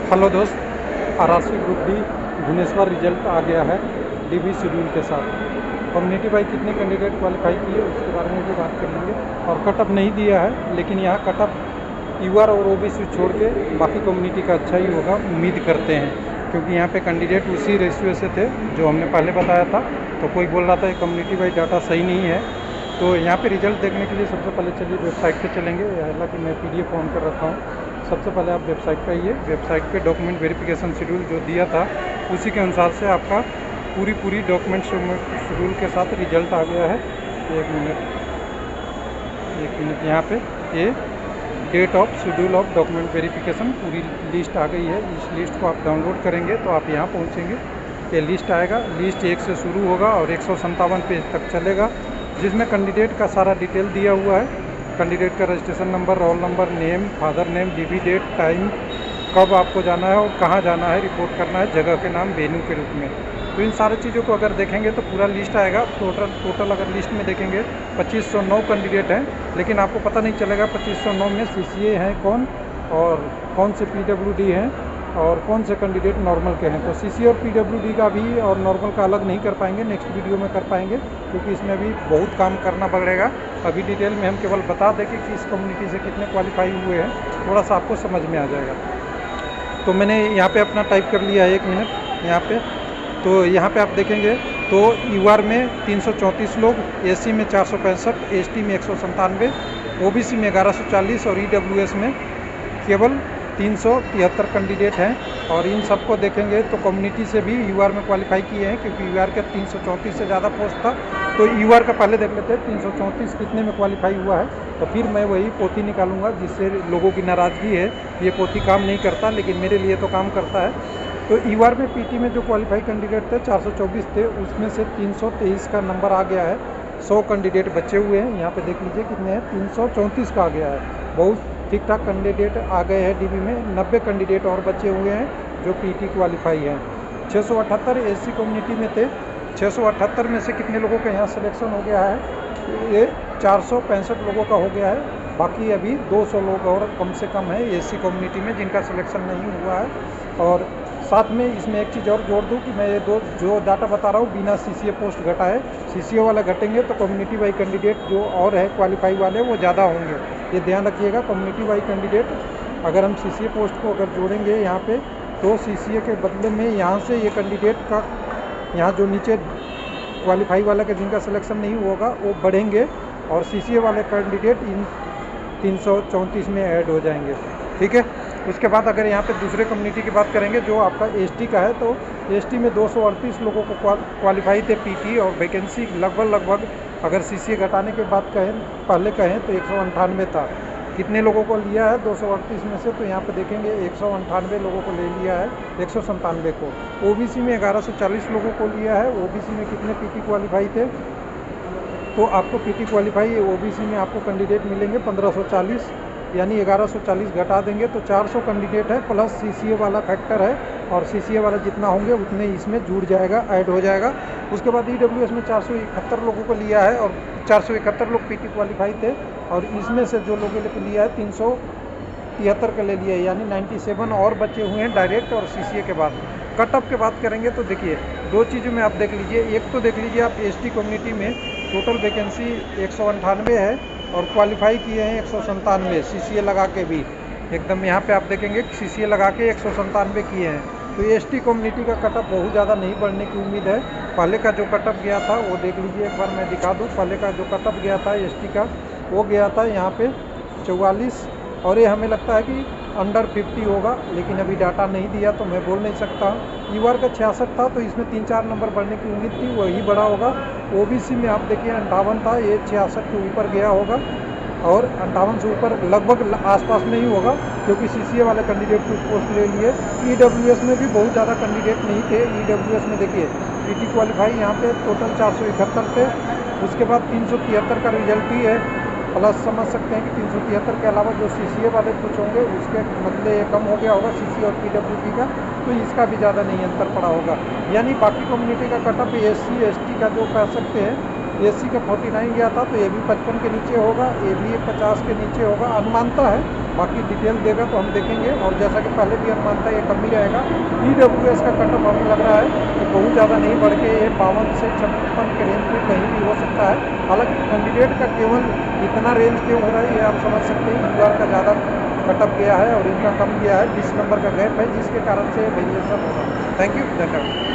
Hello दोस्त, RRC group D Bhubaneswar result आ गया है डीबी शेड्यूल के साथ। कम्युनिटी वाइज कितने कैंडिडेट क्वालिफाई किए उसके बारे में भी बात कर लेंगे। और कटअप नहीं दिया है, लेकिन यहाँ कटअप यूआर और ओबीसी छोड़ के बाकी कम्युनिटी का अच्छा ही होगा, उम्मीद करते हैं, क्योंकि यहाँ पे कैंडिडेट उसी रेशियो से थे जो हमने पहले बताया था। तो कोई बोल रहा था कि कम्युनिटी वाइज डाटा सही नहीं है। तो यहाँ पे रिजल्ट देखने के लिए सबसे पहले चलिए वेबसाइट पे चलेंगे। हालांकि मैं पीडीएफ ऑन कर रखा हूँ। सबसे पहले आप वेबसाइट पे आइए। वेबसाइट पे डॉक्यूमेंट वेरिफिकेशन शेड्यूल जो दिया था उसी के अनुसार से आपका पूरी डॉक्यूमेंट शेड्यूल के साथ रिजल्ट आ गया है। एक मिनट यहाँ पे ये date of schedule of document verification पूरी लिस्ट आ गई है। इस लिस्ट को आप डाउनलोड करेंगे तो आप यहाँ पहुँचेंगे, ये लिस्ट आएगा। लिस्ट 1 से शुरू होगा और 157 पेज तक चलेगा, जिसमें कैंडिडेट का सारा डिटेल दिया हुआ है। कैंडिडेट का registration number, roll number, name, father name, DB date, time, कब आपको जाना है और कहाँ जाना है, रिपोर्ट करना है, जगह के नाम, वेन्यू के रूप में। तो इन सारी चीज़ों को अगर देखेंगे तो पूरा लिस्ट आएगा। टोटल अगर लिस्ट में देखेंगे 2509 कैंडिडेट हैं, लेकिन आपको पता नहीं चलेगा 2509 में सीसीए हैं कौन और कौन से पीडब्ल्यूडी हैं और कौन से कैंडिडेट नॉर्मल के हैं। तो सीसी और पीडब्ल्यूडी का भी और नॉर्मल का अलग नहीं कर पाएंगे, नेक्स्ट वीडियो में कर पाएंगे, क्योंकि इसमें भी बहुत काम करना पड़ेगा। अभी डिटेल में हम केवल बता दें कि किस कम्युनिटी से कितने क्वालिफाई हुए हैं, थोड़ा सा आपको समझ में आ जाएगा। तो मैंने यहाँ पे अपना टाइप कर लिया है, 1 मिनट यहाँ पे। तो यहाँ पे आप देखेंगे तो यूआर में 334 लोग, एससी में 465, एसटी में 197, ओबीसी में 1140 और ईडब्ल्यूएस में केवल 373 कैंडिडेट हैं। और इन सबको देखेंगे तो कम्युनिटी से भी यूआर में क्वालिफाई किए हैं, क्योंकि यूआर का 334 से ज़्यादा पोस्ट था। तो यूआर का पहले देख लेते हैं 334 कितने में क्वालिफाई हुआ है, तो फिर मैं वही पोथी निकालूंगा, जिससे लोगों की नाराज़गी है। ये पोथी काम नहीं करता, लेकिन मेरे लिए तो काम करता है। तो यूआर में पीटी में जो क्वालिफाई कैंडिडेट थे 424 थे, उसमें से 323 का नंबर आ गया है। 100 कैंडिडेट बचे हुए हैं, यहाँ पे देख लीजिए कितने हैं, 334 का आ गया है। बहुत ठीक ठाक कैंडिडेट आ गए हैं डीबी में। 90 कैंडिडेट और बचे हुए हैं जो पीटी क्वालिफाई हैं। 678 एससी कम्युनिटी में थे। 678 में से कितने लोगों का यहाँ सिलेक्शन हो गया है, ये 465 लोगों का हो गया है। बाकी अभी 200 लोग और कम से कम है एससी कम्युनिटी में जिनका सिलेक्शन नहीं हुआ है। और साथ में इसमें एक चीज़ और जोड़ दूं कि मैं ये जो डाटा बता रहा हूँ बिना सीसीए पोस्ट घटाए। सीसीए वाला घटेंगे तो कम्युनिटी वाई कैंडिडेट जो और है क्वालिफाई वाले वो ज़्यादा होंगे, ये ध्यान रखिएगा। कम्युनिटी वाई कैंडिडेट अगर हम सीसीए पोस्ट को अगर जोड़ेंगे यहाँ पे, तो सीसीए के बदले में यहाँ से ये कैंडिडेट का यहाँ जो नीचे क्वालिफाई वाला का जिनका सिलेक्शन नहीं होगा वो बढ़ेंगे, और सीसीए वाले कैंडिडेट इन 334 में ऐड हो जाएंगे। ठीक है। उसके बाद अगर यहाँ पे दूसरे कम्युनिटी की बात करेंगे जो आपका एसटी का है, तो एसटी में 238 लोगों को क्वालिफाई थे पीटी, और वैकेंसी लगभग अगर सीसीए घटाने के बाद पहले कहें तो 198 था। कितने लोगों को लिया है 238 में से, तो यहाँ पे देखेंगे 198 लोगों को ले लिया है, 197 को। ओबीसी में 1140 लोगों को लिया है। ओबीसी में कितने पीटी क्वालिफाई थे, तो आपको पीटी क्वालिफाई ओबीसी में आपको कैंडिडेट मिलेंगे 1540, यानी 1140 घटा देंगे तो 400 कैंडिडेट है, प्लस सीसीए वाला फैक्टर है, और सीसीए वाला जितना होंगे उतने इसमें जुड़ जाएगा, ऐड हो जाएगा। उसके बाद ईडब्ल्यूएस में 471 लोगों को लिया है, और 471 लोग पीटी क्वालिफाई थे, और इसमें से जो लोगों ने लिया है 373 का ले लिया है, यानी 97 और बचे हुए हैं डायरेक्ट और सीसीए के बाद। कटअप की बात करेंगे तो देखिए 2 चीज़ों में आप देख लीजिए। एक तो देख लीजिए आप एसटी कम्युनिटी में टोटल वैकेंसी 198 है और क्वालिफाई किए हैं 197, सीसीए लगा के भी एकदम यहाँ पे आप देखेंगे सीसीए लगा के 197 किए हैं। तो एसटी कम्युनिटी का कटअप बहुत ज़्यादा नहीं बढ़ने की उम्मीद है। पहले का जो कटअप गया था वो देख लीजिए, एक बार मैं दिखा दूँ। पहले का जो कटअप गया था एसटी का, वो गया था यहाँ पे 44, और ये हमें लगता है कि अंडर 50 होगा, लेकिन अभी डाटा नहीं दिया तो मैं बोल नहीं सकता। यूआर का 66 था, तो इसमें 3-4 नंबर बढ़ने की उम्मीद थी, वही बड़ा होगा। ओबीसी में आप देखिए 58 था, ये 66 के ऊपर गया होगा, और 58 से ऊपर लगभग आसपास में ही होगा, क्योंकि सीसीए वाले कैंडिडेट की पोस्ट ले लिए। ईडब्ल्यूएस में भी बहुत ज़्यादा कैंडिडेट नहीं थे। ईडब्ल्यूएस में देखिए पीटी क्वालिफाई यहाँ पे टोटल 471 थे। उसके बाद 373 का रिजल्ट ही है, प्लस समझ सकते हैं कि 373 के अलावा जो सीसीए वाले कुछ होंगे उसके मतलब ये कम हो गया होगा सीसी और पीडब्ल्यूडी का, तो इसका भी ज़्यादा नहीं अंतर पड़ा होगा। यानी बाकी कम्युनिटी का कटअप एससी एसटी का जो कह सकते हैं एसी का 49 गया था, तो ये भी 55 के नीचे होगा, ये भी 50 के नीचे होगा, अनुमानता है। बाकी डिटेल देगा तो हम देखेंगे। और जैसा कि पहले भी अनुमानता ये कम ही रहेगा। EWS का कटअप हमें लग रहा है कि बहुत ज़्यादा नहीं बढ़ के ये 52 से 56 के रेंज में कहीं भी हो सकता है। हालांकि कैंडिडेट का केवल इतना रेंज क्यों हो रहा है ये आप समझ सकते हैं। QR का ज़्यादा कटअप गया है और इनका कम गया है, 20 नंबर का गैप है, जिसके कारण से वेरिएशन होगा। थैंक यू, धन्यवाद।